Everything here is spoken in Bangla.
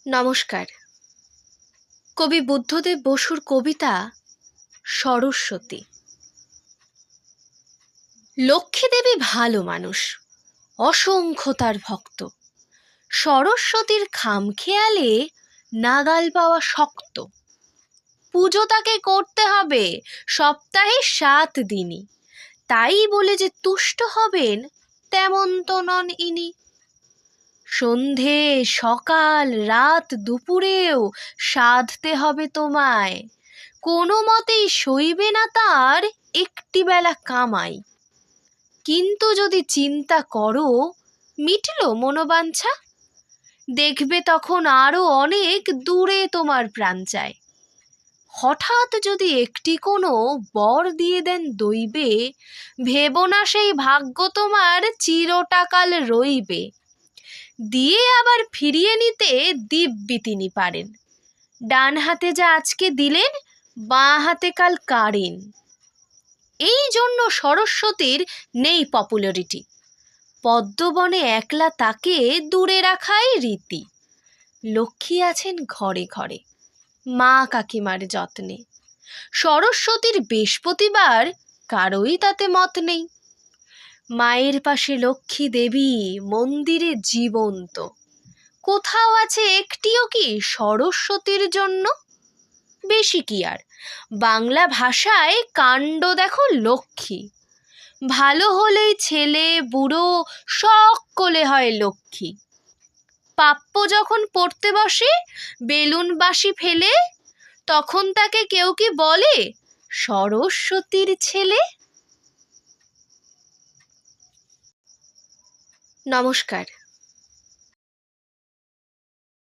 নমস্কার। কবি বুদ্ধদেব বসুর কবিতা সরস্বতী। লক্ষ্মী দেবী ভালো মানুষ, অসংখ্য তার ভক্ত। সরস্বতীর খামখেয়ালে নাগাল পাওয়া শক্ত। পুজো তাকে করতে হবে সপ্তাহে 7 দিনই, তাই বলে যে তুষ্ট হবেন তেমন তো নন ইনি। সন্ধে সকাল রাত দুপুরেও সাধতে হবে তোমায়, কোনো মতেই সইবে না তার একটি বেলা কামাই। কিন্তু যদি চিন্তা করো মিটল মনোবাঞ্ছা, দেখবে তখন আরো অনেক দূরে তোমার প্রাণ চায়। হঠাৎ যদি একটি কোনো বর দিয়ে দেন দৈবে, ভেবো না সেই ভাগ্য তোমার চিরটাকাল রইবে। দিয়ে আবার ফিরিয়ে নিতে দিব্যি তিনি পারেন, ডান হাতে যা আজকে দিলেন বাঁ হাতে কাল কাড়েন। এই জন্য সরস্বতীর নেই পপুলারিটি, পদ্মবনে একলা তাকে দূরে রাখাই রীতি। লক্ষ্মী আছেন ঘরে ঘরে মা কাকিমার যত্নে, সরস্বতীর বৃহস্পতিবার কারোই তাতে মত নেই। মায়ের পাশে লক্ষ্মী দেবী মন্দিরে জীবন্ত, কোথাও আছে একটিও কি সরস্বতীর জন্য? বেশি কি আর, বাংলা ভাষায় কাণ্ড দেখো লক্ষ্মী। ভালো হলেই ছেলে বুড়ো সকলে হয় লক্ষ্মী। প্রাপ্য যখন পড়তে বসে বেলুন বাঁশি ফেলে, তখন তাকে কেউ কি বলে সরস্বতীর ছেলে? নমস্কার।